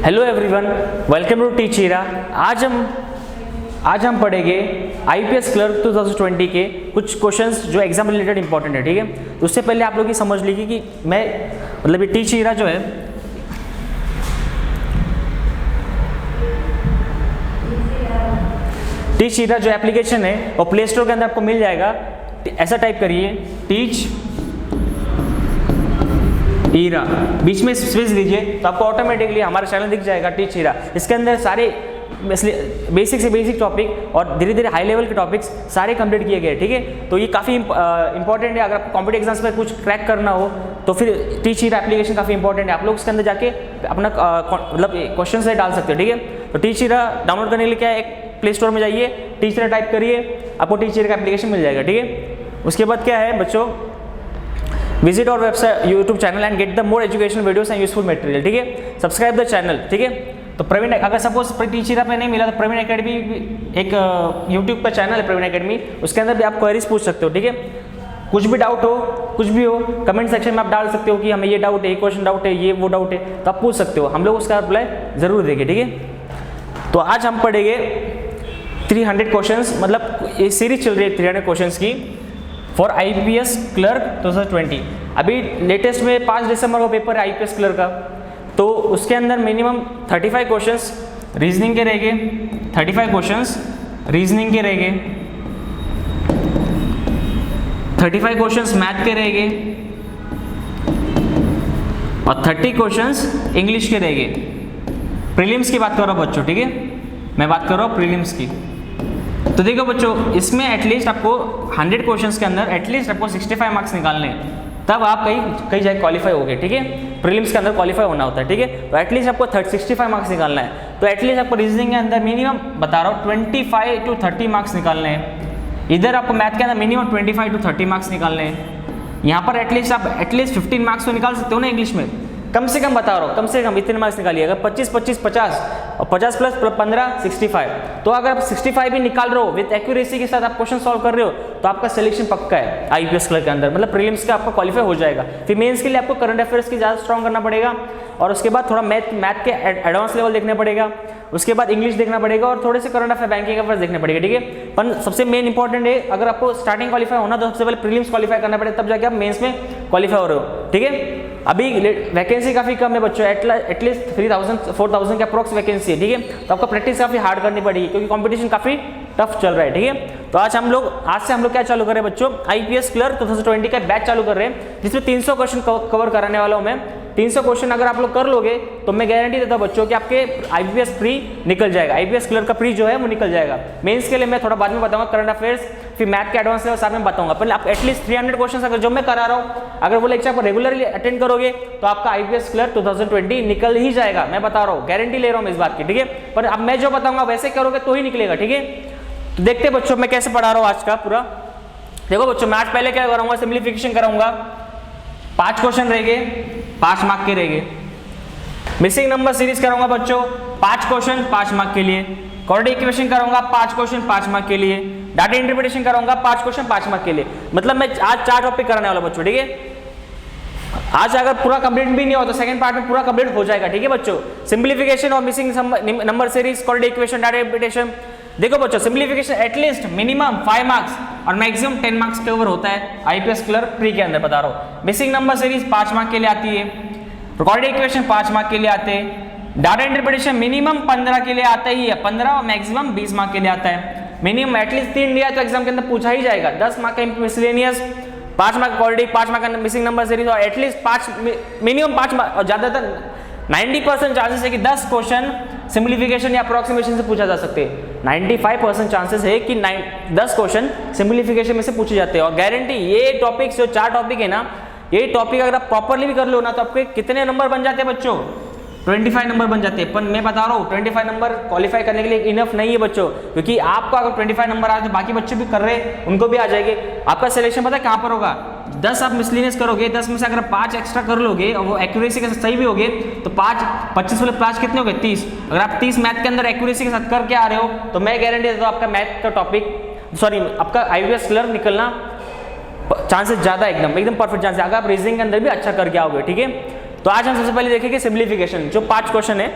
Hello everyone, welcome to teach Hira. आज हम पढ़ेंगे आईपीएस क्लर्क 2020 के कुछ क्वेश्चंस जो एग्जाम रिलेटेड इंपॉर्टेंट है। ठीक है, तो उससे पहले आप लोग ये समझ लीजिए कि मैं मतलब ये टीच हीरा जो है टीच हीरा जो एप्लीकेशन है वो प्ले स्टोर के अंदर आपको मिल जाएगा। ऐसा टाइप करिए टीच हीरा, बीच में स्पेस दीजिए तो आपको ऑटोमेटिकली हमारा चैनल दिख जाएगा टीच हीरा। इसके अंदर सारे बेसिक से बेसिक टॉपिक और धीरे धीरे हाई लेवल के टॉपिक्स सारे कंप्लीट किए गए। ठीक है, तो ये काफ़ी इंपॉर्टेंट है। अगर आपको कॉम्पिटिटिव एग्जाम्स में कुछ क्रैक करना हो तो फिर टीच हीरा एप्लीकेशन काफ़ी इंपॉर्टेंट है। आप लोग इसके अंदर जाके अपना मतलब क्वेश्चन से डाल सकते हो। ठीक है, तो टीच हीरा डाउनलोड करने के लिए क्या है, एक प्ले स्टोर में जाइए, टीच हीरा टाइप करिए, आपको टीच हीरा का एप्लीकेशन मिल जाएगा। ठीक है, उसके बाद क्या है बच्चों, विजिट और website YouTube channel and get the more educational videos and useful material. ठीक है, सब्सक्राइब द चैनल। ठीक है, तो प्रवीण, अगर सपोज टीच हीरा पे नहीं मिला तो प्रवीण एकेडमी एक यूट्यूब पर चैनल है प्रवीण एकेडमी, उसके अंदर भी आप क्वेरीज पूछ सकते हो। ठीक है, कुछ भी डाउट हो, कुछ भी हो, कमेंट सेक्शन में आप डाल सकते हो कि हमें ये डाउट है, ये क्वेश्चन डाउट है, ये वो डाउट है, तो आप पूछ सकते हो, हम लोग उसका रिप्लाई जरूर देंगे। ठीक है, तो आज हम पढ़ेंगे 300 क्वेश्चंस, मतलब ये सीरीज चल रही है 300 क्वेश्चंस की फॉर आईपीएस क्लर्क 2020। अभी लेटेस्ट में 5 दिसंबर को पेपर है आईपीएस क्लर्क का, तो उसके अंदर मिनिमम 35 क्वेश्चंस रीजनिंग के रहेंगे, 35 क्वेश्चंस रीजनिंग के रहेंगे, 35 क्वेश्चंस मैथ के रहेंगे और 30 क्वेश्चंस इंग्लिश के रहेंगे। प्रीलिम्स की बात कर रहा हूँ बच्चों। ठीक है, मैं बात कर रहा हूँ प्रीलिम्स की। तो देखो बच्चों, इसमें एटलीस्ट आपको 100 क्वेश्चंस के अंदर एटलीस्ट आपको 65 मार्क्स निकालने हैं, तब आप कहीं जाए क्वालिफाई हो गए। ठीक है, प्रीलिम्स के अंदर क्वालिफाई होना होता है। ठीक है, तो एटलीस्ट आपको 65 मार्क्स निकालना है, तो एटलीस्ट आपको रीजनिंग के अंदर मिनिमम बता रहा हूँ 25 to 30 मार्क्स निकालने हैं। इधर आपको मैथ के अंदर मिनिमम 25 to 30 मार्क्स निकालने हैं। यहाँ पर एटलीस्ट आप 15 मार्क्स तो निकाल सकते हो ना इंग्लिश में, कम से कम बता रहा हूँ, कम से कम इतने मार्क्स निकालिए। अगर 25 50 और 50 प्लस 15 65, तो अगर आप 65 भी निकाल रहे हो विद एक्यूरेसी के साथ आप क्वेश्चन सॉल्व कर रहे हो तो आपका सिलेक्शन पक्का है आईपीएस क्लर्क के अंदर, मतलब प्रीलिम्स का आपका क्वालिफाई हो जाएगा। फिर मेंस के लिए आपको करंट अफेयर्स की ज़्यादा स्ट्रॉन्ग करना पड़ेगा और उसके बाद थोड़ा मैथ के एडवांस लेवल देखना पड़ेगा, उसके बाद इंग्लिश देखना पड़ेगा और थोड़े से करंट अफेयर बैंकिंग अफेयर्स देखने पड़ेगा। ठीक है, पर सबसे मेन इंपॉर्टेंट है, अगर आपको स्टार्टिंग क्वालिफाई होना तो सबसे पहले प्रीलिम्स क्वालिफाई करना पड़ेगा, तब जाके आप मेंस में क्वालिफाई हो रहे हो। ठीक है, अभी वैकेंसी काफ़ी कम है बच्चों, एटलीस्ट 3000 के अप्रॉक्स वैकेंसी है। ठीक है, तो आपको प्रैक्टिस काफ़ी हार्ड करनी पड़ेगी क्योंकि कंपटीशन काफ़ी टफ चल रहा है। ठीक है, तो आज से हम लोग क्या चालू कर रहे हैं बच्चों, आईपीएस क्लर्क 2020 का बैच चालू कर रहे हैं, जिसमें 300 क्वेश्चन कवर कराने वाला हूं मैं। 300 क्वेश्चन अगर आप लोग कर लोगे तो मैं गारंटी देता हूं बच्चों कि आपके आईपीएस प्री निकल जाएगा, आईपीएस क्लर्क का प्री जो है वो निकल जाएगा। मेंस के लिए मैं थोड़ा बाद में बताऊंगा, करंट अफेयर्स फिर मैथ के एडवांस लेवल साथ में बताऊंगा। पहले आप एटलीस्ट 300 क्वेश्चन अगर जो मैं करा रहा हूँ, अगर वो लेक्चर आप रेगुलरली अटेंड करोगे तो आपका आईपीएस क्लर्क 2020 निकल ही जाएगा, मैं बता रहा हूँ, गारंटी ले रहा हूँ इस बात की। ठीक है, पर अब मैं जो बताऊंगा वैसे करोगे तो ही निकलेगा। ठीक है, तो देखते हैं बच्चों मैं कैसे पढ़ा रहा हूँ आज का पूरा। देखो बच्चों, मैं आज पहले क्या कराऊंगा, सिंप्लीफिकेशन कराऊंगा, 5 क्वेश्चन रहेंगे, 5 मार्क के रहेंगे। मिसिंग नंबर सीरीज कराऊंगा बच्चों, 5 क्वेश्चन 5 मार्क के लिए। क्वाड्रेटिक इक्वेशन कराऊंगा 5 क्वेश्चन 5 मार्क के लिए। डाटा इंटरप्रिटेशन कराऊंगा 5 क्वेश्चन 5 मार्क के लिए। मतलब मैं आज 4 टॉपिक कराने वाला बच्चों। ठीक है, आज अगर पूरा कंप्लीट भी नहीं हो तो सेकंड पार्ट में पूरा कंप्लीट हो जाएगा। ठीक है बच्चों, सिंप्लीफिकेशन और missing number series, quadratic equation, data interpretation. देखो बच्चों, सिंप्लीफिकेशन एटलीस्ट मिनिमम 5 मार्क्स और मैक्सिमम 10 मार्क्स कवर होता है आईपीएस क्लर्क प्री के अंदर, बता रहा हूँ। मिसिंग नंबर सीरीज 5 मार्क के लिए आती है, क्वाड्रेटिक इक्वेशन 5 मार्क के लिए आते हैं, डाटा इंटरप्रिटेशन मिनिमम 15 के लिए आता ही है, 15 और मैक्सिमम 20 मार्क के लिए आता है। मिनिमम एटलीस्ट 3 दिया तो एग्जाम के अंदर पूछा ही जाएगा। 10 मार्क का मिसलेनियस, 5 मार्क क्वाड्रेटिक, 5 मार्क का मिसिंग नंबर सीरीज और एटलीस्ट 5 मिनिमम 5 मार्क, और ज्यादातर 90% चांसेस है कि 10 क्वेश्चन सिंप्लीफिकेशन या अप्रोक्सीमेशन से पूछा जा सकते हैं। 95% चांसेस है कि 10 क्वेश्चन सिंप्लीफिकेशन में से पूछे जाते हैं। और गारंटी ये टॉपिक्स जो 4 टॉपिक है ना, ये टॉपिक अगर आप प्रॉपरली भी कर लो ना तो आपके कितने नंबर बन जाते हैं बच्चों, 25 नंबर बन जाते हैं। पर मैं बता रहा हूँ 25 नंबर क्वालिफाई करने के लिए इनफ नहीं है बच्चों, क्योंकि आपको अगर 25 नंबर आए तो बाकी बच्चे भी कर रहे हैं, उनको भी आ जाएंगे। आपका सिलेक्शन पता है कहाँ पर होगा, 10 आप मिसलिनियस करोगे, 10 में से अगर 5 एक्स्ट्रा कर लोगे और वो एक्यूरेसी के साथ सही भी होगे तो 25 वाले 5 कितने हो गए, 30। अगर आप 30 मैथ के अंदर एक्यूरेसी के साथ करके आ रहे हो तो मैं गारंटी देता हूँ आपका मैथ का टॉपिक आपका आईपीएस क्लर्क निकलना चांसेस ज्यादा, एकदम परफेक्ट चांस है, अगर आप रीजनिंग के अंदर भी अच्छा करके आओगे। ठीक है, तो आज हम सबसे पहले देखेंगे सिंप्लीफिकेशन, जो 5 क्वेश्चन है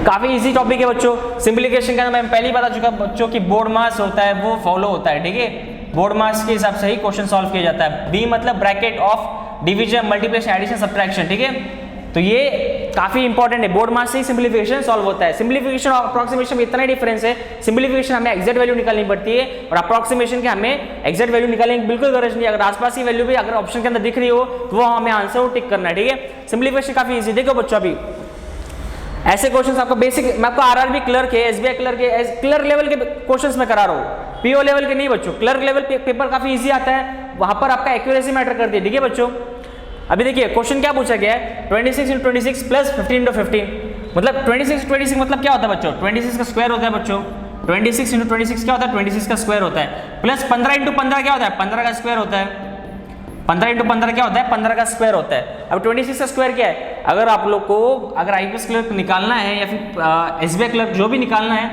काफी इजी टॉपिक है बच्चों। सिंप्लीफिकेशन का मैं पहले ही बता चुका बच्चों की बोर्ड मास होता है वो फॉलो होता है, ठीक है, बोर्ड मास के हिसाब से ही क्वेश्चन सॉल्व किया जाता है। बी मतलब bracket of division multiplication addition subtraction, ठीक है, तो ये काफी इंपॉर्टेंट है, बोर्ड मास से ही सिंप्लीफिकेशन सॉल्व होता है। सिंप्लीफिकेशन और अप्रोक्सीमेशन में इतना ही डिफरेंस है, सिंप्लीफिकेशन हमें एक्जैक्ट वैल्यू निकालनी पड़ती है और अप्रोक्सीमेशन के हमें एक्जैक्ट वैल्यू निकालने की बिल्कुल गरज नहीं है। अगर आसपास की वैल्यू भी अगर ऑप्शन के अंदर दिख रही हो तो वो हमें आंसर को टिक करना है, ठीक है। सिंप्लीफिकेशन काफी इजी। देखो बच्चों अभी ऐसे क्वेश्चंस आपको बेसिक, मैं आपको आरआरबी क्लर्क के, एसबीआई क्लर्क के, क्लर्क लेवल के क्वेश्चंस में करा रहा हूँ, पीओ लेवल के नहीं बच्चों। क्लर्क लेवल पेपर काफी इजी आता है, वहां पर आपका एक्यूरेसी मैटर करती है, ठीक है बच्चों। अभी देखिए क्वेश्चन क्या पूछा गया है, 26 × 26 प्लस 15 × 15, मतलब 26 × 26 मतलब क्या होता है बच्चों, 26 का स्क्वायर होता है बच्चों। 26 × 26 क्या होता है, 26 का स्क्वायर होता है, प्लस 15 × 15 क्या होता है, 15 का स्क्वायर होता है। 15 × 15 क्या होता है, 15 का स्क्वायर होता है। अब 26 का स्क्वायर क्या है, अगर आप लोग को अगर आईपीएस क्लर्क निकालना है या फिर एसबीआई क्लर्क जो भी निकालना है,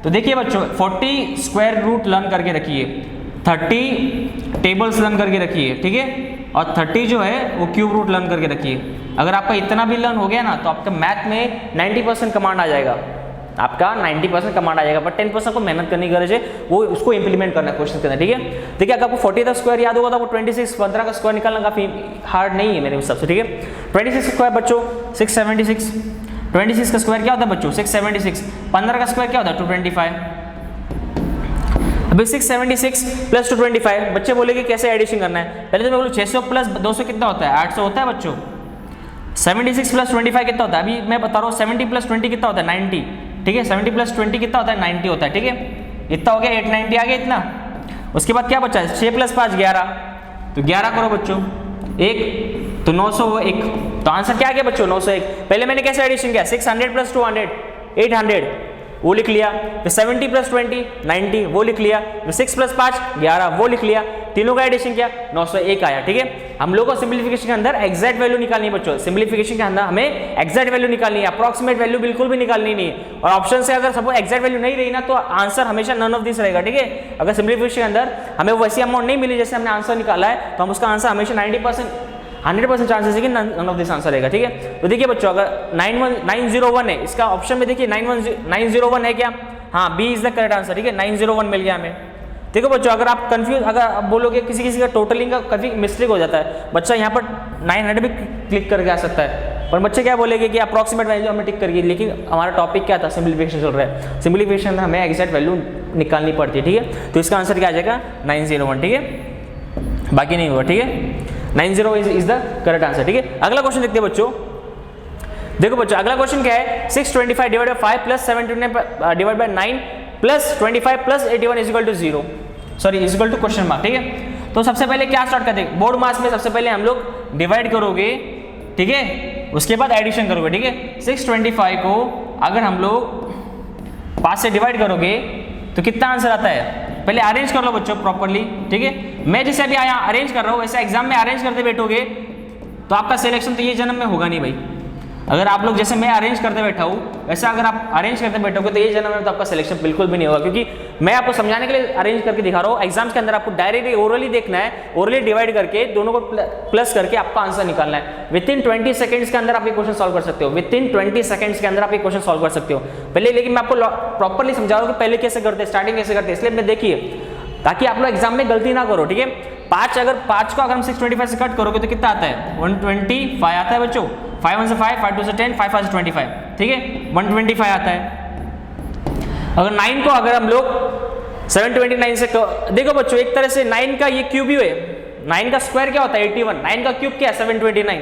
तो देखिए बच्चों 40 स्क्वायर रूट लर्न करके रखिए, 30 टेबल्स लर्न करके रखिए, ठीक है, और 30 जो है वो क्यूब रूट लर्न करके रखिए। अगर आपका इतना भी लर्न हो गया ना तो आपका मैथ में 90% कमांड आ जाएगा, आपका 90% कमांड आ जाएगा, पर 10% को मेहनत करने की गरज है, वो उसको इंप्लीमेंट करना है क्वेश्चन के अंदर, ठीक है। देखिए अगर आपको 40 का स्क्वायर याद होगा तो आपको 26 15 का स्क्वायर निकालना काफी हार्ड नहीं है मेरे हिसाब से, ठीक है। 26 का स्क्वायर बच्चों 676, 26 का स्क्वायर क्या होता है बच्चों 676, 15 का स्क्वायर क्या होता है 225। अभी 676 प्लस 225, बच्चे बोलेंगे कैसे एडिशन करना है, पहले तो मैं बोलूँ 600 प्लस 200 कितना होता है, 800 होता है बच्चों। 76 प्लस 25 कितना होता है, अभी मैं बता रहा हूँ 70 प्लस 20 कितना होता है 90, ठीक है, 70 प्लस 20 कितना होता है 90 होता है, ठीक है, इतना हो गया 890 आ गया इतना। उसके बाद क्या बचा है 6 प्लस 5 11, तो 11 करो बच्चों, 1 तो 901, तो आंसर क्या आ गया बच्चों 901। पहले मैंने कैसे एडिशन किया, 600 प्लस 200 800 वो लिख लिया, फिर 70 प्लस 20 90 वो लिख लिया, फिर 6 प्लस 5 11 वो लिख लिया, तीनों का एडिशन किया 901 आया, ठीक है। हम लोग को सिंप्लीफिकेशन के अंदर एग्जैक्ट वैल्यू निकालनी है बच्चों, सिंप्लीफिकेशन के अंदर हमें एग्जैक्ट वैल्यू निकालनी है, अप्रॉक्सीमेट वैल्यू बिल्कुल भी निकालनी नहीं है। और ऑप्शन से अगर सपोज एग्जैक्ट वैल्यू नहीं रही ना तो आंसर हमेशा नन ऑफ दिस रहेगा, ठीक है। अगर सिंप्लीफिकेशन के अंदर हमें वैसी अमाउंट नहीं मिली जैसे हमने आंसर निकाला है तो हम उसका आंसर हमेशा 100% चांसेस है कि नन ऑफ दिस आंसर रहेगा, ठीक है। तो देखिए बच्चों अगर 901 है, इसका ऑप्शन में देखिए 901 है क्या, हाँ B is the correct answer, ठीक है, 901 मिल गया हमें। देखो बच्चों अगर आप कंफ्यूज, अगर आप बोलोगे किसी का टोटलिंग का कभी मिस्टेक हो जाता है, बच्चा यहाँ पर 900 भी क्लिक करके आ सकता है, पर बच्चे क्या बोलेंगे कि अप्रॉक्सीमेट वैल्यू हमें टिक करिए, लेकिन हमारा टॉपिक क्या था सिंप्लीफिकेशन चल रहा है, सिंप्लीफिकेशन में हमें एग्जैक्ट वैल्यू निकालनी पड़ती है, ठीक है। तो इसका आंसर क्या आ जाएगा 901, ठीक है, बाकी नहीं होगा, ठीक है, 90 इज द करेक्ट आंसर, ठीक है। अगला क्वेश्चन देखते हैं बच्चों। देखो बच्चों अगला क्वेश्चन क्या है, 625 divide by 5 plus 729 divide by 9 plus 25 plus 81 is equal to 0, sorry is equal to question mark, ठीक है। तो सबसे पहले क्या स्टार्ट करते हैं, बोर्ड मास में सबसे पहले हम लोग डिवाइड करोगे, ठीक है, उसके बाद एडिशन करोगे, ठीक है। 625 को अगर हम लोग 5 से डिवाइड करोगे तो कितना आंसर आता है, पहले अरेंज कर लो बच्चों प्रॉपर्ली, ठीक है। मैं जैसे अभी आया अरेंज कर रहा हूँ वैसे एग्जाम में अरेंज करते बैठोगे तो आपका सिलेक्शन तो ये जन्म में होगा नहीं भाई। अगर आप लोग जैसे मैं अरेंज करते बैठा हूँ वैसे अगर आप अरेंज करते बैठोगे तो ये जन्म में तो आपका सिलेक्शन बिल्कुल भी नहीं होगा, क्योंकि मैं आपको समझाने के लिए अरेंज करके दिखा रहा हूँ। एग्जाम्स के अंदर आपको डायरेक्टली ओरली देखना है, ओरली डिवाइड करके दोनों को प्लस करके आपका आंसर निकालना है। विथिन 20 सेकंड्स के अंदर आप ये क्वेश्चन सॉल्व कर सकते हो, विथिन 20 सेकंड्स के अंदर आप ये क्वेश्चन सॉल्व कर सकते हो पहले। लेकिन मैं आपको प्रॉपर्ली समझा रहा हूँ कि पहले कैसे करते हैं, स्टार्टिंग कैसे करते हैं, इसलिए मैं देखिए ताकि आप लोग एग्जाम में गलती ना करो, ठीक है। 5 को अगर हम 625 से कट करोगे तो कितना आता है 125 आता है बच्चों, 5 1 से 5, 5 2 से 10, 5 5 से 25, ठीक है, 125 आता है। अगर 9 को अगर हम लोग 729 से देखो बच्चों एक तरह से 9 का ये क्यूब ही है, 9 का स्क्वायर क्या होता है 81, 9 का क्यूब क्या है 729।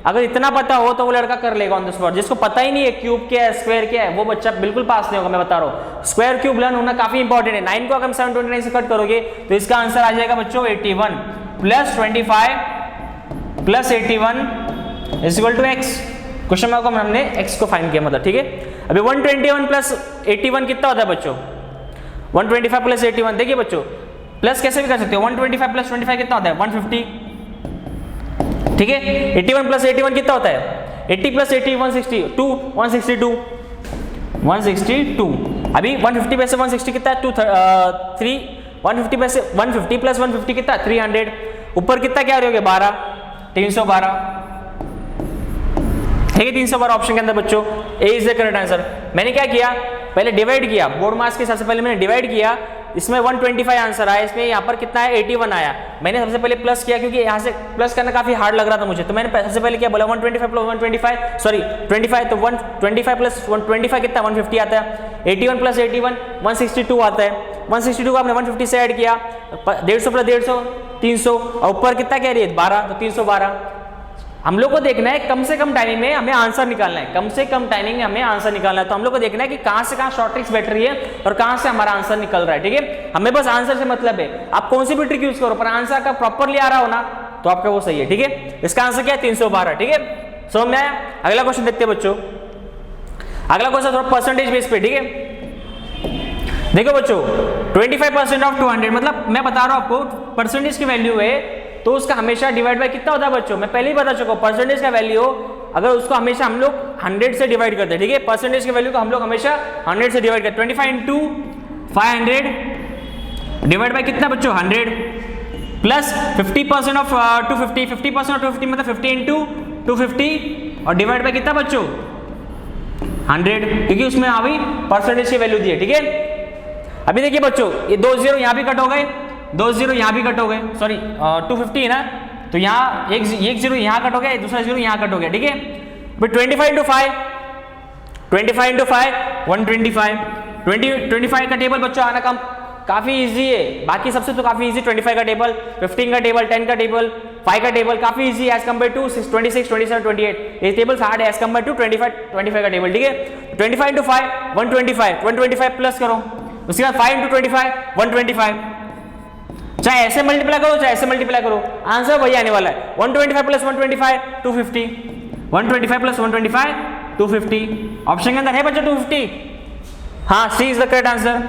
अगर इतना पता हो तो वो लड़का कर लेगा ऑन द स्पॉट, जिसको पता ही नहीं है क्यूब क्या है स्क्वायर क्या है वो बच्चा बिल्कुल पास नहीं होगा, मैं बता रहा हूँ। स्क्वायर क्यूब लर्न होना काफी इंपॉर्टेंट है। 9 को अगर हम 729 से कट करोगे तो इसका आंसर आ जाएगा बच्चों 81 plus 25 plus 81 is equal to x। Question mark में हमने x को फाइंड किया मतलब, ठीक है। अभी 121 प्लस 81 कितना होता है बच्चों, 125 प्लस 81, देखिए बच्चों प्लस कैसे भी कर सकते हो, 125 प्लस 25 कितना होता है 150, ठीक है। 81 प्लस 81 कितना होता है 80 प्लस 80 162 162। अभी 150 में से 160 कितना है 3, 150 में से 150 प्लस 150 कितना 300, ऊपर कितना क्या हो गया 12, 312, ठीक है 312 ऑप्शन के अंदर बच्चों ए इज द करेक्ट आंसर। मैंने क्या किया, पहले डिवाइड किया, बोर्ड मार्क्स के हिसाब से पहले मैंने डिवाइड किया, इसमें 125 आंसर आया, इसमें यहाँ पर कितना है 81 आया। मैंने सबसे पहले प्लस किया क्योंकि यहाँ से प्लस करना काफी हार्ड लग रहा था मुझे, तो मैंने सबसे पहले क्या बोला 125 प्लस 125 सॉरी 25, तो 125 प्लस 125 कितना 150 आता है, 81 प्लस 81 162 आता है, 162 को आपने 150 से ऐड किया, 150 प्लस 150 300 और ऊपर कितना कह रही है 12, तो 312। हम लोग को देखना है कम से कम टाइमिंग में हमें आंसर निकालना है, कम से कम टाइमिंग में हमें आंसर निकालना है, तो हम लोग को देखना है कि कहां से कहां शॉर्ट ट्रिक्स बैठ रही है और कहां से हमारा आंसर निकल रहा है। ठीक है, हमें बस आंसर से मतलब है, आप कौन सी भी ट्रिक यूज करो पर आंसर का प्रॉपरली आ रहा हो ना तो आपका वो सही है। ठीक है, इसका आंसर क्या है 312। ठीक है, समझ में आया। अगला क्वेश्चन देखते हैं बच्चों, अगला क्वेश्चन थोड़ा परसेंटेज बेस पे। ठीक है, देखो बच्चों 25% ऑफ 200, मतलब मैं बता रहा हूं आपको परसेंटेज की वैल्यू है तो उसका हमेशा डिवाइड बाय कितना होता है बच्चों, मैं पहले ही बता चुका हूं, परसेंटेज का वैल्यू अगर उसको हमेशा हम लोग 100 से डिवाइड करते हैं। ठीक है, परसेंटेज की वैल्यू को हम लोग हमेशा 100 से डिवाइड करते हैं। 25 इंटू 500 डिवाइड बाय कितना बच्चों 100 प्लस 50% ऑफ 250, 50% ऑफ 250 मतलब 50 इंटू 250 और डिवाइड बाय कितना बच्चों 100, क्योंकि उसमें अभी परसेंटेज की वैल्यू दी है। ठीक है, अभी देखिए बच्चों ये 2 0 यहां भी कट हो गए, 2 0 यहां भी कट हो गए, सॉरी 250 है ना, तो यहाँ एक 0 यहां कट हो गया, दूसरा 0 यहां कट हो गया। ठीक है, बट 25 इंटू 5 125, 25 का टेबल बच्चों आना कम काफी इजी है, बाकी सबसे तो काफी इजी 25 का टेबल, 15 का टेबल, 10 का टेबल, 5 का टेबल काफी इजी एज कंपेयर टू 26, 27, 28, ये टेबल हार्ड है एज कंपेयर टू 25 का टेबल। ठीक है, 25 इंटू 5 125 प्लस करो, उसके बाद 5 इंटू 25 125, चाहे ऐसे मल्टीप्लाई करो चाहे ऐसे मल्टीप्लाई करो, आंसर वही आने वाला है। 125 प्लस 125 250, 125 प्लस 125 250, ऑप्शन के अंदर है बच्चों 250। हाँ, C is the correct answer,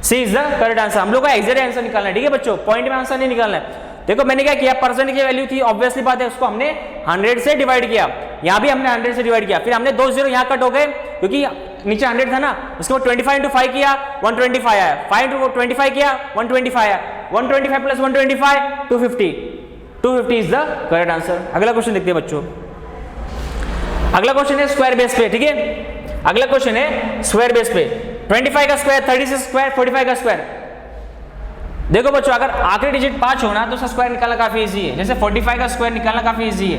C is the correct answer. हम लोग का एग्जैक्ट आंसर निकालना है। ठीक है बच्चों, पॉइंट में आंसर नहीं निकालना है। देखो मैंने क्या किया, परसेंट की वैल्यू थी ऑब्वियसली बात है, उसको हमने 100 से डिवाइड किया, यहाँ भी हमने 100 से डिवाइड किया, फिर हमने 2 0 यहाँ कट हो गए क्योंकि नीचे 100 था ना, उसके बाद 25 इंटू 5 किया 125 आया, 5 इंटू 25 किया 125 आया, 125 plus 125 250 is the correct answer. अगला क्वेश्चन देखते हैं बच्चों, अगला क्वेश्चन है स्क्वायर बेस पे। ठीक है, अगला क्वेश्चन है स्क्वायर बेस पे, 25 का स्क्वायर, 36 स्क्वायर, 45 का स्क्वायर। देखो बच्चों अगर आखिरी डिजिट 5 हो ना तो उसका स्क्वायर निकालना काफी इजी है, जैसे 45 का स्क्वायर निकालना काफी इजी है।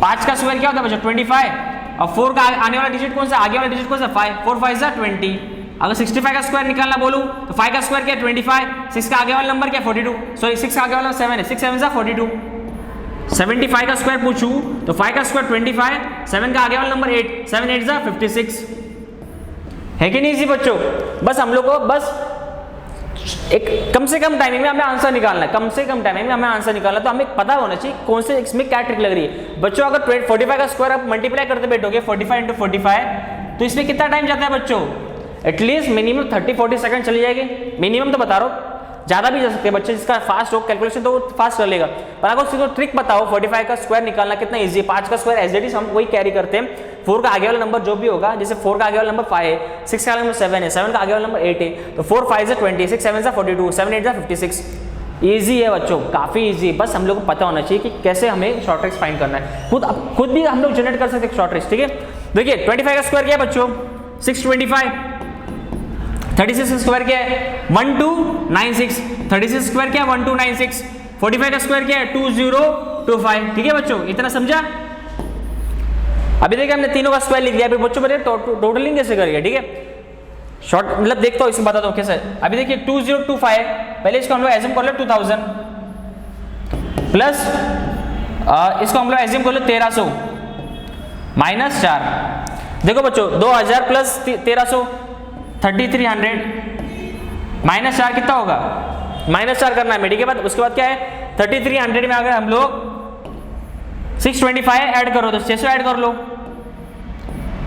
5 का स्क्वायर क्या होता है बच्चों 25, और 4 का आने वाला डिजिट कौन सा, आगे वाला डिजिट कौन सा 5, 4 5 जा 20। अगर 65 का स्क्वायर निकालना बोलूं तो 5 का स्क्वायर क्या 25, 6 का आगे वाला नंबर क्या 42, सॉरी 6 का आगे वाला 7 है, 6 7 जा 42। 75 का स्क्वायर पूछूं तो 5 का स्क्वायर 25, 7 का आगे वाला नंबर 8, 7 8 जा 56, है कि नहीं इजी बच्चों। बस हम लोग को बस एक कम से कम टाइमिंग में हमें आंसर निकालना है, कम से कम टाइमिंग में हमें आंसर निकालना है, तो हमें पता होना चाहिए कौन से इसमें क्या ट्रिक लग रही है बच्चों। अगर 45 का स्क्वायर आप मल्टीप्लाई करते बैठोगे 45 इंटू 45 तो इसमें कितना टाइम जाता है बच्चों, एटलीस्ट मिनिमम 30-40 सेकंड चली जाएगी, मिनिमम तो बता रहा हूँ, ज्यादा भी जा सकते हैं बच्चे, जिसका फास्ट हो कैलकुलेशन तो फास्ट कर लेगा। पर अगर उसको ट्रिक बताओ 45 का स्क्वायर निकालना कितना इजी है, 5 का स्क्वायर एज इट इज हम वही कैरी करते हैं, 4 का आगे वाला नंबर जो भी होगा, जैसे 4 का आगे वाला नंबर 5 है, 6 का आगे नंबर 7 है, 7 का आगे वाला नंबर 8 है, तो 4 5 से 20, 6 7 से 42, 7 8 से 56, ईजी है बच्चों, काफी ईजी। बस हम लोग को पता होना चाहिए कि कैसे हमें शॉर्ट ट्रिक्स फाइंड करना है, खुद भी हम लोग जनरेट कर सकते हैं शॉर्ट ट्रिक्स। ठीक है, देखिए 25 का स्क्वायर क्या है बच्चों 625, 36 स्क्वायर क्या है 1296, 36 स्क्वायर क्या है 1296, 45 का स्क्वायर क्या है 2025। ठीक है बच्चों, इतना समझा। अभी देखिए हमने तीनों का स्क्वायर लिख दिया, अभी बच्चों बताइए टोटलिंग कैसे करिए। ठीक है, शॉर्ट मतलब देखता हूँ इसमें बताता हूँ कैसे। अभी देखिए 2025, पहले इसको हम लोग एज्यूम कर लो 2000 प्लस इसको हम लोग एज्यूम कर लो 1300 माइनस 4। देखो बच्चों 2000 प्लस 1300 3300 माइनस 4 कितना होगा, माइनस 4 करना है। ठीक है, उसके बाद क्या है 3300 में अगर हम लोग 625 ऐड करो तो 600 ऐड कर लो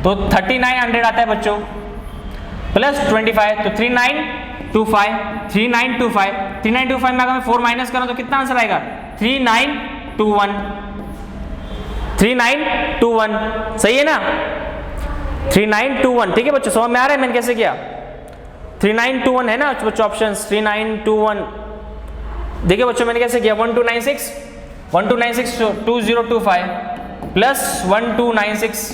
तो 3900 आता है बच्चों, प्लस 25 तो 3925 में अगर मैं 4 माइनस करूं तो कितना आंसर आएगा 3921, सही है ना 3921। ठीक है बच्चों, समझ में आ रहा है मैंने कैसे किया, 3921 है ना बच्चों ऑप्शन 3921। देखिए बच्चों मैंने कैसे किया 1296 2025 प्लस 1296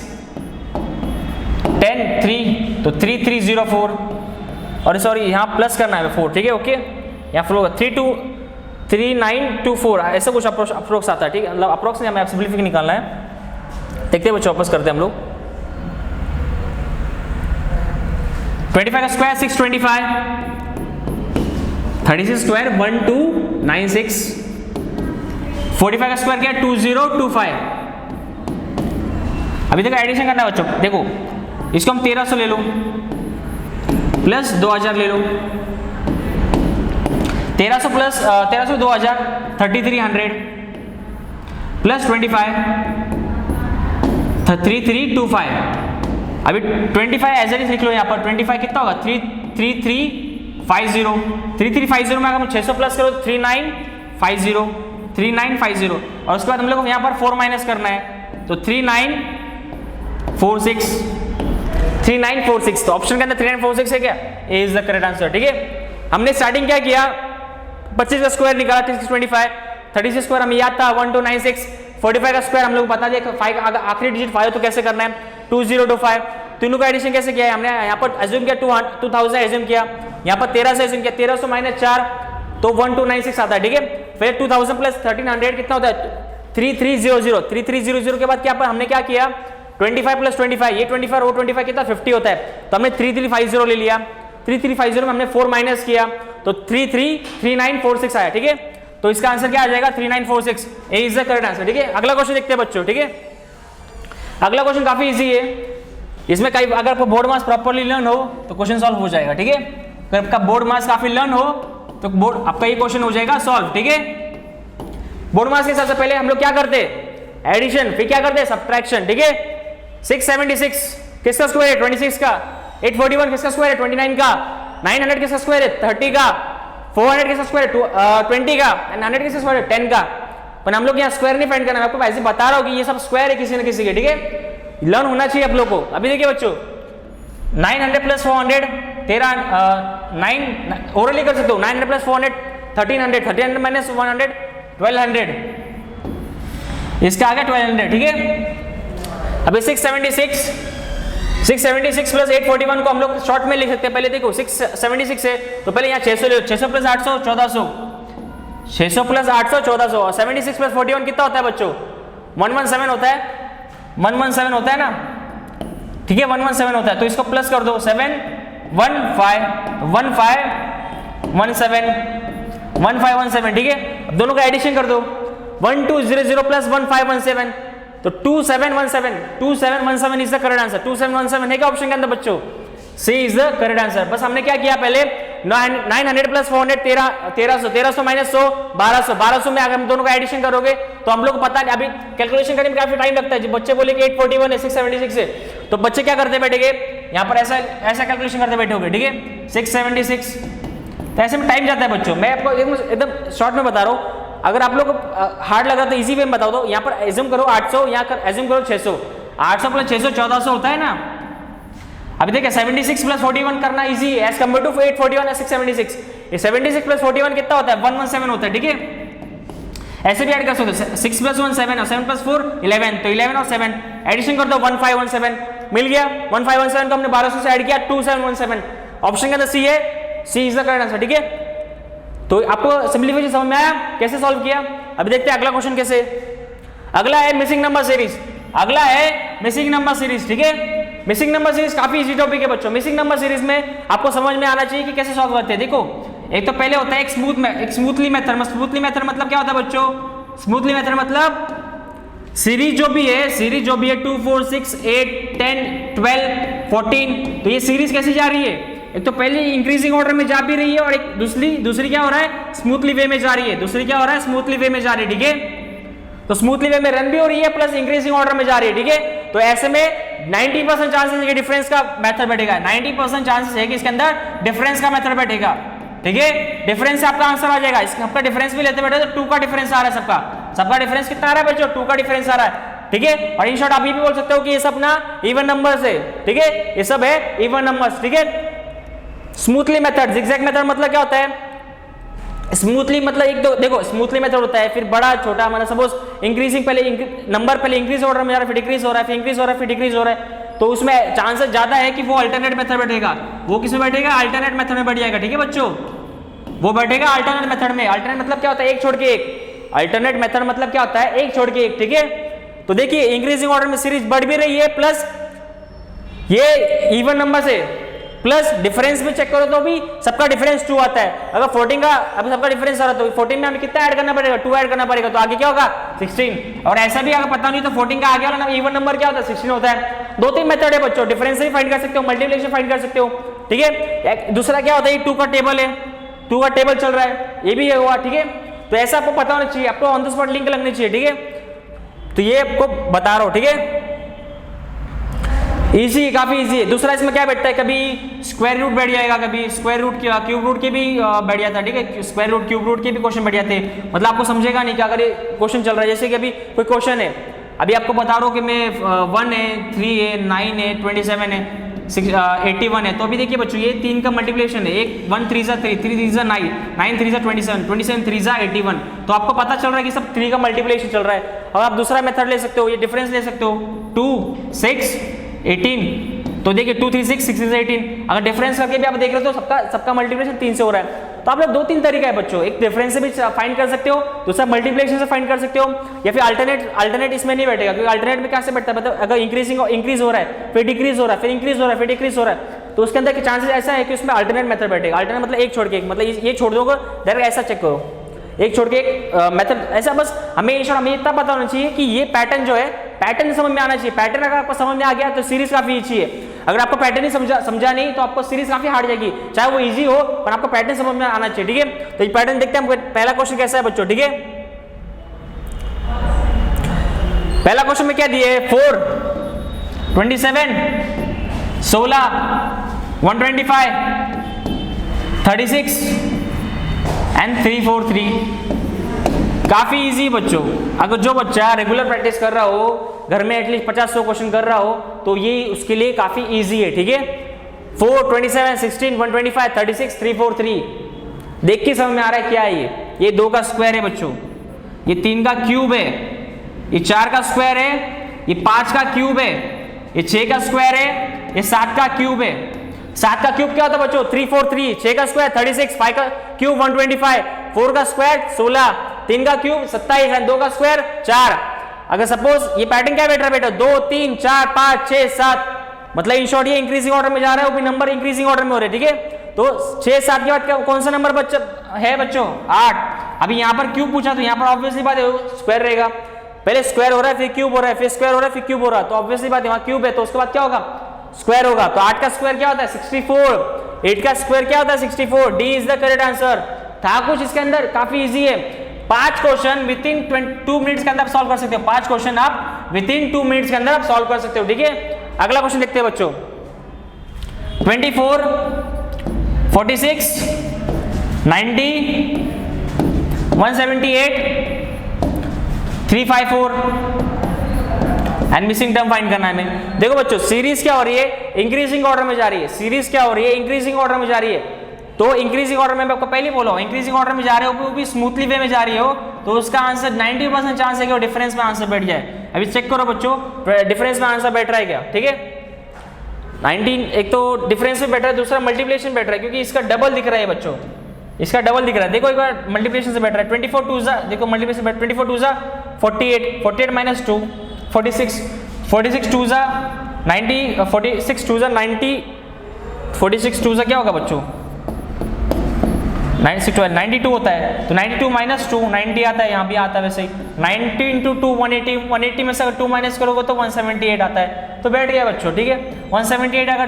10 3 तो 3304 और सॉरी यहाँ प्लस करना है 4, ठीक है ओके। यहाँ फ्लो 3924 ऐसा कुछ अप्रोक्स आता है, ठीक है, मतलब अप्रोक्स नहीं, हमें सिंपलीफिक निकालना है। देखते हैं बच्चों, वापस करते हैं हम लोग। 25 का स्क्वायर 625, 36 स्क्वायर 1296, 45 का स्क्वायर क्या 2025। अभी देखो एडिशन करना है बच्चों, देखो इसको हम 1300 ले लो प्लस 2000 ले लो, 1300 प्लस 1300 2000 3300 प्लस 25 3325। अभी 25 एज इट इज लिख लो यहाँ पर। 25 कितना होगा 3350, 3350 में अगर हम 600 प्लस करो 3950 और उसके बाद हम लोग को यहाँ पर 4 माइनस करना है तो 3946 तो ऑप्शन के अंदर 3946 है क्या, ए इज द करेक्ट आंसर, ठीक है। हमने स्टार्टिंग क्या किया 25 का स्क्वायर निकाला 625, 36 स्क्वायर हमें याद था 1296, 45 का स्क्वायर हम लोग बता दिया 5 अगर आखिरी डिजिट 5 तो कैसे करना है 2025। तीनों का एडिशन कैसे किया है हमने, यहाँ पर एज्यूम किया 2000 एज्यूम किया, यहाँ पर 1300 एज्यूम किया, 1300 माइनस 4 तो 1296 आता है, ठीक है। फिर 2000 प्लस 1300 कितना होता है 3300, 3300 के बाद क्या पर हमने क्या किया 25 प्लस 25 ये 25 और 25 कितना 50 होता है तो हमने 3350 ले लिया, 3350 में हमने 4 माइनस किया तो 3946 आया, ठीक है। तो इसका आंसर क्या आ जाएगा 3946, ए इज द करेक्ट आंसर, ठीक है। अगला क्वेश्चन देखते हैं बच्चों, ठीक है। अगला क्वेश्चन काफी इजी है, इसमें कई अगर आपको बोर्ड मास प्रॉपर्ली लर्न हो तो क्वेश्चन सॉल्व हो जाएगा, ठीक है। अगर आपका बोर्ड मास काफी लर्न हो तो बोर्ड आपका ये क्वेश्चन हो जाएगा सॉल्व, ठीक है। बोर्ड मास के सबसे पहले हम लोग क्या करते हैं एडिशन, फिर क्या करते हैं सब्ट्रैक्शन, ठीक है। 676 किसका स्क्वायर है 26 का, 841 किसका स्क्वायर है 29 का, 900 किसका स्क्वायर है 30 का, 400 किसका स्क्वायर है 20 का, एंड 100 किसका स्क्वायर है 10 का। पर हम लोग यहाँ स्क्वायर नहीं फाइंड करना, मैं आपको ऐसे बता रहा हूँ कि ये सब स्क्वायर है किसी न किसी के, ठीक है। लर्न होना चाहिए आप लोग को। अभी देखिए बच्चों 900 प्लस 400 9 ओरली कर सकते हो, 900 प्लस 400 1300, 1300 माइनस 100 1200, इसका आ गया 1200, ठीक है। अभी 676 प्लस 841 को हम लोग शॉर्ट में लिख सकते हैं। पहले देखो 676 है तो पहले यहाँ 600 ले लो, 600 प्लस 800 1400, 600 प्लस 800 1400 और 76 प्लस 41 कितना होता है बच्चों 117 होता है, 117 होता है ना, ठीक है 117 होता है। तो इसको प्लस कर दो 7 1 5 1 5 1 7 1 5 1 7, ठीक है। अब दोनों का एडिशन कर दो 1200 प्लस 1517 तो 2717 इज द करेक्ट आंसर। 2717 है क्या ऑप्शन के अंदर बच्चों, सी इज द करेक्ट आंसर। बस हमने क्या किया पहले 900 प्लस 400 1300 माइनस 100 1200 में अगर हम दोनों का एडिशन करोगे तो हम लोग को पता नहीं, अभी कैलकुलेशन करने में काफी टाइम लगता है। बच्चे बोले कि 841 है 676 है तो बच्चे क्या करते बैठेंगे यहाँ पर ऐसा कैलकुलेशन करते बैठोगे, ठीक है 676 तो ऐसे में टाइम जाता है बच्चों। मैं आपको एकदम शॉर्ट में बता रहा हूँ, अगर आप लोग को हार्ड लगा तो इजी वे में बता दो। यहाँ पर एज्यूम करो 800, यहाँ कर एज्यूम करो 600, 800 प्लस 600 1400 होता है ना। अभी देखिए 76 प्लस 41 करना इजी है एज कम्पेयर टू 841 और 676। ये 76 प्लस 41 कितना होता है 117 होता है, ठीक है। ऐसे भी ऐड कर सकते हो 6 प्लस 1 7 और 7 प्लस 4 11 तो 11 और 7 एडिशन कर दो 1517 मिल गया। 1517 को हमने 1200 से ऐड किया 2717, ऑप्शन का सी है, सी इज द करेक्ट आंसर, ठीक है। तो आपको सिंपलीफिकेशन समझ में आया कैसे सॉल्व किया। अभी देखते हैं अगला क्वेश्चन कैसे। अगला है मिसिंग नंबर सीरीज, अगला है मिसिंग नंबर सीरीज, ठीक है। मिसिंग नंबर सीरीज काफी इजी टॉपिक है बच्चों। मिसिंग नंबर सीरीज में आपको समझ में आना चाहिए कि कैसे सॉल्व करते हैं। देखो एक तो पहले होता है एक स्मूथली मेथड। स्मूथली मेथड मतलब क्या होता है बच्चों, स्मूथली मेथड मतलब सीरीज जो भी है 2 4 6 8 10 12 14 तो ये सीरीज कैसी जा रही है, एक तो पहले इंक्रीजिंग ऑर्डर में जा भी रही है और एक दूसरी क्या हो रहा है स्मूथली वे में जा रही है, दूसरी क्या हो रहा है स्मूथली वे में जा रही है, ठीक है। तो स्मूथली वे में रन भी हो रही है प्लस इंक्रीजिंग ऑर्डर में जा रही है, ठीक है। तो ऐसे में 90% चांसेस है कि डिफरेंस का मेथड बैठेगा, 90% चांसेस है कि इसके अंदर डिफरेंस का मेथड बैठेगा, ठीक है। डिफरेंस से आपका आंसर आ जाएगा। इसका आपका डिफरेंस भी लेते बैठे तो 2 का डिफरेंस आ रहा है, सबका डिफरेंस कितना आ रहा है बच्चों 2 का डिफरेंस आ रहा है, ठीक है। और इन शॉर्ट आप ये भी बोल सकते हो कि ये सब ना इवन नंबर्स है, ठीक है, ये सब है इवन नंबर्स, ठीक है। स्मूथली मेथड, जिगजैग मेथड मतलब क्या होता है, स्मूथली मतलब एक दो देखो स्मूथली मेथड होता है फिर बड़ा छोटा, मतलब सपोज इंक्रीजिंग पहले नंबर पहले इंक्रीज ऑर्डर में जा रहा है फिर डिक्रीज हो रहा है फिर इंक्रीज हो रहा है फिर डिक्रीज हो रहा है, तो उसमें चांसेस ज़्यादा है कि वो अल्टरनेट मेथड बैठेगा। वो किस में बैठेगा? अल्टरनेट मेथड में बैठ जाएगा। ठीक है बच्चों, वो बैठेगा अल्टरनेट मेथड में। अल्टरनेट मतलब क्या होता है? एक छोड़ के एक। अल्टरनेट मेथड मतलब क्या होता है? एक छोड़ के एक। ठीक है, तो देखिए इंक्रीजिंग ऑर्डर में सीरीज बढ़ भी रही है, प्लस ये इवन नंबर से, प्लस डिफरेंस भी चेक करो तो भी सबका डिफरेंस 2 आता है। अगर 14 का अभी सबका डिफरेंस आ रहा तो 14 में हमें कितना ऐड करना पड़ेगा? 2 ऐड करना पड़ेगा, तो आगे क्या होगा? 16। और ऐसा भी अगर पता नहीं तो 14 का आगे वाला इवन नंबर क्या होता है? 16 होता है। 2-3 मेथड है बच्चों, डिफरेंस भी फाइंड कर सकते हो, मल्टीप्लिकेशन फाइंड कर सकते हो। ठीक है, दूसरा क्या होता है? 2 का टेबल है, 2 का टेबल चल रहा है, ये भी हुआ। ठीक है, तो ऐसा आपको पता होना चाहिए, आपको ऑन द स्पॉट लिंक लगनी चाहिए। ठीक है, तो ये आपको बता रहा हूं। ठीक है, इजी, काफी इजी है। दूसरा इसमें क्या बैठता है? कभी स्क्वायर रूट बैठ जाएगा, कभी स्क्वायर रूट क्यूब रूट के भी बैठ जाता है। ठीक है, स्क्वायर रूट क्यूब रूट के भी क्वेश्चन बैठ जाते हैं। मतलब आपको समझेगा नहीं कि अगर ये क्वेश्चन चल रहा है, जैसे कि अभी कोई क्वेश्चन है, अभी आपको बता रहा हूँ कि मैं 1 है, 3 है, 9 है, 27 है, 81 है। तो अभी देखिए बच्चों, ये 3 का मल्टीप्लिकेशन है। एक 1 3 जा 3, 3 3 जा 9, 9 3 जा 27, 27 3 जा 81। तो आपको पता चल रहा है कि सब 3 का मल्टीप्लिकेशन चल रहा है। और आप दूसरा मेथड ले सकते हो, ये डिफरेंस ले सकते हो, 2 6 18। तो देखिए 2 3 6 6 3 18। अगर डिफरेंस करके भी आप देख रहे हो तो सबका मल्टीप्लिकेशन 3 से हो रहा है। तो आप लोग 2-3 तरीका है बच्चों, एक डिफरेंस से भी फाइंड कर सकते हो, दूसरा मल्टीप्लिकेशन से फाइंड कर सकते हो, या फिर अल्टरनेट इसमें नहीं बैठेगा, क्योंकि अल्टरनेट में कैसे बैठता है? मतलब अगर इंक्रीज हो रहा है, फिर डिक्रीज हो रहा है, फिर इंक्रीज हो रहा है, फिर डिक्रीज हो रहा है, तो उसके अंदर के चांसेस ऐसा है कि उसमें अल्टरनेट मेथड बैठेगा। अल्टरनेट मतलब एक छोड़ के एक, मतलब ये छोड़ दोगे डायरेक्ट ऐसा चेक करो, एक छोड़ के एक मेथड ऐसा। बस हमें इतना पता होना चाहिए कि ये पैटर्न जो है, पैटर्न समझ में आना चाहिए। पैटर्न अगर आपको समझ में आ गया तो सीरीज काफी अच्छी है। अगर आपको पैटर्न ही समझा नहीं तो आपको सीरीज काफी हार्ड जाएगी, चाहे वो इजी हो, पर आपको पैटर्न समझ में आना चाहिए। ठीक है, तो ये पैटर्न देखते हैं हम। पहला क्वेश्चन कैसा है बच्चों? ठीक है, पहला क्वेश्चन में क्या दिए? 4 27 16 125 36 एंड 343। काफी इजी बच्चों। अगर जो बच्चा रेगुलर प्रैक्टिस कर रहा हो, घर में एटलीस्ट 50-100 क्वेश्चन कर रहा हो, तो ये उसके लिए काफी इजी है। ठीक है, 4 27 16 125 36 343। देख के समझ में आ रहा है क्या है ये 2 का स्क्वायर है बच्चों, ये 3 का क्यूब है, ये 4 का स्क्वायर है, ये 5 का क्यूब है, ये 6 का स्क्वायर है, ये 7 का क्यूब है। 7 का क्यूब क्या होता है बच्चों? 343। 6 का स्क्वायर 36, 5 का क्यूब 125, 4 का स्क्वायर 16, 3 का क्यूब 27 है, 2 का स्क्वायर 4। अगर सपोज ये पैटर्न क्या बैठ रहा है बेटा? 2 3 4 5 6 7, मतलब इन शॉर्ट ये इंक्रीजिंग ऑर्डर में जा रहा है, वो भी नंबर इंक्रीजिंग ऑर्डर में हो रहे हैं। ठीक है, तो 6 7 के बाद कौन सा नंबर बच्चा है बच्चों? 8। अभी यहाँ पर क्यूब पूछा तो यहाँ पर ऑब्वियसली बात है स्क्वायर रहेगा। पहले स्क्वायर हो रहा है, फिर क्यूब हो रहा है, फिर स्क्वायर हो रहा है, फिर क्यूब हो रहा है, तो ऑब्वियसली बात है वहां क्यूब है, तो उसके बाद क्या होगा? स्क्वायर होगा। तो 8 का स्क्वायर क्या होता है? 64। 8 का स्क्वायर क्या होता है? 64। D is the correct answer. था कुछ इसके अंदर? काफी इजी है। 5 क्वेश्चन विद इन 2 मिनट्स के अंदर आप सॉल्व कर सकते हो। 5 क्वेश्चन आप विद इन 2 मिनट्स के अंदर आप सॉल्व कर सकते हो। ठीक है, अगला क्वेश्चन देखते हैं बच्चों। 24 46 90 178 354 एंड मिसिंग टर्म फाइंड करना है हमें। देखो बच्चों, सीरीज क्या हो रही है? इंक्रीजिंग ऑर्डर में जा रही है। सीरीज क्या हो रही है? इंक्रीजिंग ऑर्डर में जा रही है। तो इंक्रीजिंग ऑर्डर में मैं आपको पहले बोला हूं, इंक्रीजिंग ऑर्डर में जा रहे हो, वो भी स्मूथली वे में जा रही हो, तो उसका आंसर 90% चांस है कि वो डिफरेंस में आंसर बैठ जाए। अभी चेक करो बच्चों, डिफरेंस में आंसर बैठ रहा है क्या? ठीक है, 19 एक तो डिफरेंस में बैठ रहा है, दूसरा मल्टीप्लिकेशन बैठ रहा है, क्योंकि इसका डबल दिख रहा है बच्चों, इसका डबल दिख रहा है। देखो एक बार मल्टीप्लिकेशन से बैठ रहा है। 24 2 जा, देखो मल्टीप्लिकेशन 24 2 जा 48, 48 minus 2 46, 46 2 जा 90, 46 2 जा 90, 46 2 जा क्या होगा बच्चों? 92 होता है, तो 92 minus 2 90 आता है, यहाँ भी आता है वैसे ही। 90 into 2 180, 180 में से अगर 2 माइनस करोगे तो 178 आता है, तो बैठ गया बच्चों। ठीक है, 178 अगर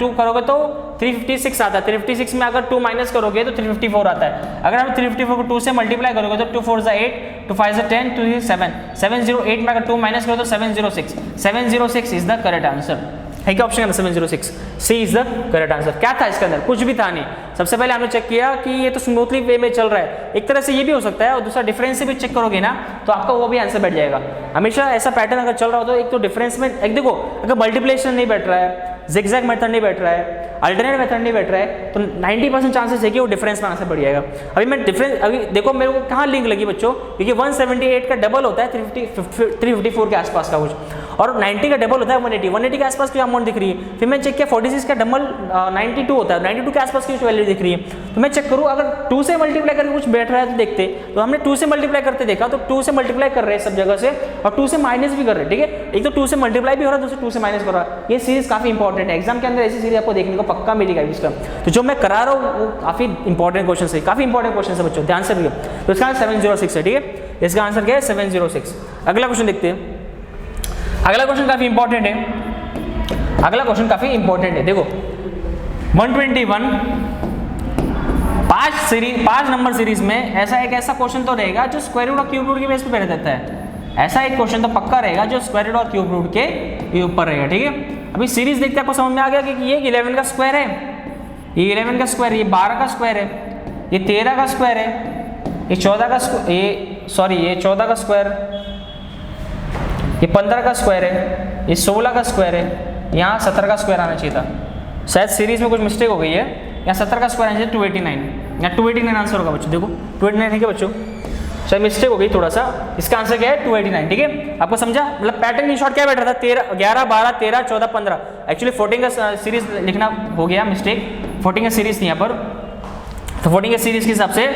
2 करोगे तो 356 आता है, 356 में अगर 2 माइनस करोगे तो 354 आता है। अगर आप 354 को 2 से मल्टीप्लाई करोगे तो 2 4 जा 8, 2 5 जा 10, 2 6 7, 708 में अगर 2 माइनस करो तो 706, 706 इज द करेक्ट आंसर। है क्या option? 706 C is the correct answer. क्या था इसके अंदर? कुछ भी था नहीं। सबसे पहले हमने चेक किया कि ये तो स्मूथली वे में चल रहा है, एक तरह से ये भी हो सकता है, और दूसरा डिफरेंस से भी चेक करोगे ना तो आपका वो भी आंसर बैठ जाएगा। हमेशा ऐसा पैटर्न अगर चल रहा हो तो एक तो डिफरेंस में, एक देखो अगर मल्टीप्लिकेशन नहीं बैठ रहा है, जिगजैग मेथड नहीं बैठ रहा है, अल्टरनेट मेथड नहीं बैठ रहा है, तो 90% चांसेस है कि वो डिफरेंस में आंसर बढ़ जाएगा। अभी मैं डिफरेंस, अभी देखो मेरे को कहाँ लिंक लगी बच्चों, क्योंकि 178 का डबल होता है 354 के आसपास का कुछ, और 90 का डबल होता है 180, 180 के आसपास की अमाउंट दिख रही है। फिर मैं चेक किया 46 का डबल 92 होता है, 92 के आसपास की वैल्यू दिख रही है। तो मैं चेक करूँ अगर 2 से मल्टीप्लाई करके कुछ बैठ रहा है तो देखते, तो हमने 2 से मल्टीप्लाई करते देखा, तो 2 से मल्टीप्लाई कर रहे हैं सब जगह से और 2 से माइनस भी कर रहे हैं, ठीक है। एक तो 2 से मल्टीप्लाई भी हो रहा है, दूसरे 2 से माइनस कर रहा है। ये सीरीज काफी इंपॉर्टेंट है, एग्जाम के अंदर ऐसी सीरीज आपको देखने को पक्का मिलेगा इसका। तो जो मैं करा रहा हूँ वो काफी इंपॉर्टेंट क्वेश्चन है, काफी इंपॉर्टेंट क्वेश्चन है बच्चों, ध्यान से रखिए। तो इसका आंसर 706 है, ठीक है। इसका आंसर क्या है 706। अगला क्वेश्चन देखते हैं। अगला क्वेश्चन काफी इंपॉर्टेंट है, अगला क्वेश्चन काफी इंपॉर्टेंट है। देखो 121 5 नंबर सीरीज में ऐसा एक ऐसा क्वेश्चन तो रहेगा जो स्क्वायर रूट और क्यूब रूट के बेस पे पहले देता है। ऐसा एक क्वेश्चन तो पक्का रहेगा जो स्क्वायर रूट और क्यूब रूट के ऊपर रहेगा, ठीक है। अभी सीरीज देखते हैं, आपको समझ में आ गया कि ये 11 का स्क्वायर है, ये 11 का स्क्वायर, ये 12 का स्क्वायर है, ये 13 का स्क्वायर है, ये 14 का ये 14 का स्क्वायर, ये 15 का स्क्वायर है, ये 16 का स्क्वायर है, यहाँ 17 का स्क्वायर आना चाहिए था। शायद सीरीज में कुछ मिस्टेक हो गई है, यहाँ 17 का स्क्वायर आना चाहिए 289, यहाँ 289 आंसर होगा बच्चों। देखो 289 है क्या बच्चों, शायद मिस्टेक हो गई थोड़ा सा। इसका आंसर क्या है 289, ठीक है। आपको समझा, मतलब पैटर्न इन शॉर्ट क्या बैठ रहा था 11 12 13 14 15। एक्चुअली 14 का सीरीज लिखना हो गया मिस्टेक, 14 का सीरीज थी यहाँ पर, तो 14 के सीरीज के हिसाब से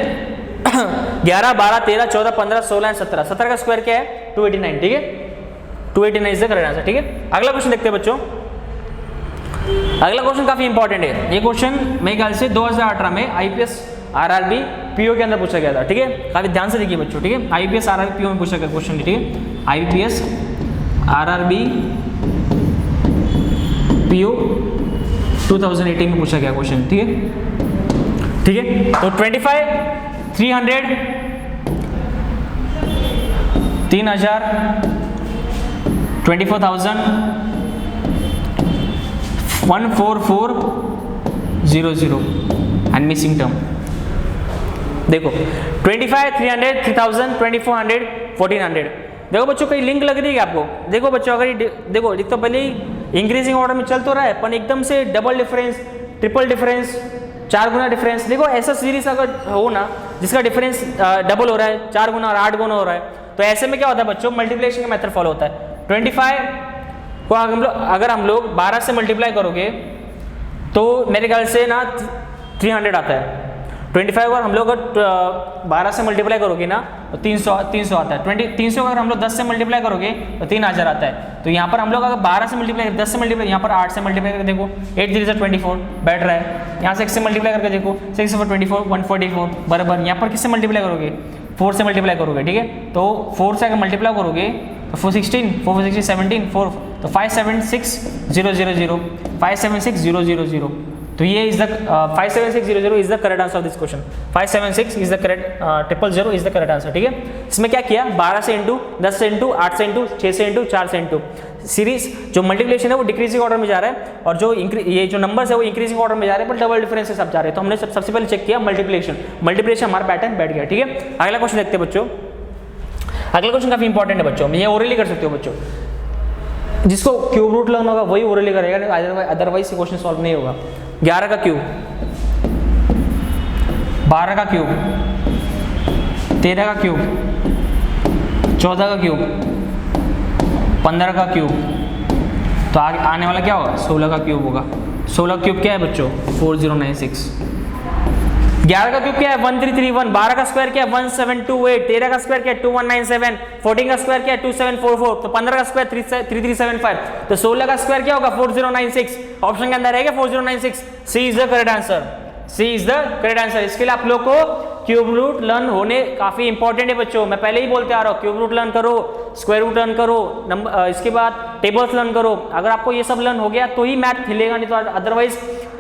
11 12 13 14 15 16 17, 17 का स्क्वायर क्या है 289, ठीक है। 289 इज द करेक्ट आंसर, ठीक है। अगला क्वेश्चन देखते हैं बच्चों। अगला क्वेश्चन काफी इंपॉर्टेंट है, ये क्वेश्चन मेरे ख्याल से 2018 में आईपीएस आरआरबी पीओ के अंदर पूछा गया था, ठीक है। काफी ध्यान से देखिए बच्चों, ठीक है। आईपीएस आरआरबी पीओ में पूछा गया क्वेश्चन, ठीक है। आईपीएस आरआरबी पीओ 2018 में पूछा गया क्वेश्चन, ठीक है, ठीक है। तो 25 300 3000 24,000 14400 एंड मिसिंग टर्म। देखो 25 300 3000 2400 1400। देखो बच्चों कहीं लिंक लग रही है आपको। देखो बच्चों अगर देखो एक तो पहले ही इंक्रीजिंग ऑर्डर में चल तो रहा है, पर एकदम से डबल डिफरेंस ट्रिपल डिफरेंस 4 गुना डिफरेंस। देखो ऐसा सीरीज अगर हो ना जिसका डिफरेंस डबल हो रहा है, 4 गुना और 8 गुना हो रहा है, तो ऐसे में क्या होता है बच्चों मल्टीप्लिकेशन का मेथड फॉलो होता है। 25 को अगर हम लोग 12 से मल्टीप्लाई करोगे तो मेरे ख्याल से ना 300 आता है। 25 अगर हम लोग 12 से मल्टीप्लाई करोगे ना तो 300 आता है। 300 अगर हम लोग 10 से मल्टीप्लाई करोगे तो 3000 आता है। तो यहाँ पर हम लोग अगर 12 से मल्टीप्लाई 10 से मल्टीप्लाई, यहाँ पर 8 से मल्टीप्लाई करके देखो 8 3 24 बैठ रहा है। यहाँ से 6 से मल्टीप्लाई करके देखो 6 4 24 144 बराबर। यहाँ पर किससे मल्टीप्लाई करोगे 4 से मल्टीप्लाई करोगे, ठीक है। तो 4 से अगर मल्टीप्लाई करोगे तो 416 17 4 तो 576000 576000। तो ये is the 576000 is the correct answer of this question. 576 is the correct 000 is the correct answer, ठीक है। इसमें क्या किया 12 से इंटू 10 से इंटू 8 से इंटू 6 से इंटू 4 से इंटू सीरीज जो मल्टीप्लिकेशन है वो डिक्रीजिंग ऑर्डर में जा रहा है और जो ये जो नंबर्स है वो इंक्रीजिंग ऑर्डर में जा रहे हैं, पर डबल डिफरेंस से सब जा रहे हैं। तो हमने सबसे पहले चेक किया मल्टीप्लिकेशन हमारा पैटर्न बैठ गया, ठीक है। अगला क्वेश्चन देखते हैं बच्चों। अगला क्वेश्चन काफी इंपॉर्टेंट है बच्चों, ये ओरली कर सकते हो बच्चों। जिसको क्यूब रूट लर्न होगा वही ओरली करेगा, अदरवाइज क्वेश्चन सॉल्व नहीं होगा। 11 का क्यूब, 12 का क्यूब, 13 का क्यूब, 14 का क्यूब, 15 का क्यूब, तो आगे आने वाला क्या होगा 16 का क्यूब होगा। 16 का क्यूब क्या है बच्चों 4096। 11 का क्यूब क्या है 1331, 12 का स्क्वायर क्या है 1728, 13 का स्क्वायर क्या है 2197, 14 का स्क्वायर क्या है 2744, तो 15 का स्क्वायर 3375, तो 16 का स्क्वायर क्या होगा 4096। ऑप्शन के अंदर रहेगा 4096। C is the correct answer, C is the correct answer. इसके लिए आप लोग को क्यूब रूट लर्न होने काफी इंपॉर्टेंट है बच्चों। मैं पहले ही बोलते आ रहा हूँ क्यूब रूट लर्न करो, स्क्वायर रूट लर्न करो, इसके बाद टेबल्स लर्न करो। अगर आपको ये सब लर्न हो गया तो ही मैथ हिलेगा, नहीं तो अदरवाइज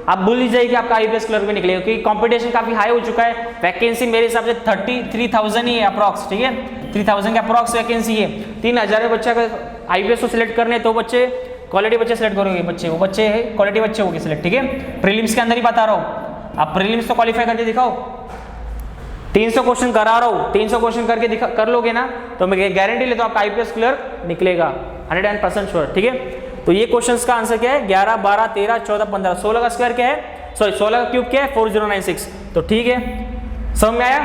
आप भूल लीजिए कि आपका आईपीएस क्लर्क भी निकलेगा, क्योंकि कंपटीशन काफी हाई हो चुका है। वैकेंसी मेरे हिसाब से 33,000 ही है अप्रॉक्स, ठीक है। 3000 के अप्रॉक्स वैकेंसी है। 3000 बच्चा अगर आईपीएस को सिलेक्ट करने तो बच्चे क्वालिटी बच्चे सिलेक्ट करोगे, वो बच्चे है क्वालिटी बच्चे होंगे सिलेक्ट, ठीक है। प्रीलिम्स के अंदर ही बता रहा हूँ, आप प्रीलिम्स तो क्वालिफाई करके दिखाओ। 300 क्वेश्चन करा रहा हूँ, 300 क्वेश्चन करके कर लोगे ना तो मैं गारंटी लेता हूँ आपका आईपीएस क्लर्क निकलेगा 100% श्योर, ठीक है। तो ये क्वेश्चंस का आंसर क्या है 11 12 13 14 15। 16 का स्क्वायर क्या है, सॉरी 16 का क्यूब क्या है 4096। तो ठीक है, समझ में आया।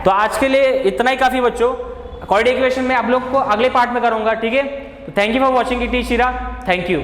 तो आज के लिए इतना ही काफी बच्चों। क्वाड्रेटिक इक्वेशन में आप लोग को अगले पार्ट में करूंगा, ठीक है। तो thank you for watching it, शिरा, थैंक यू।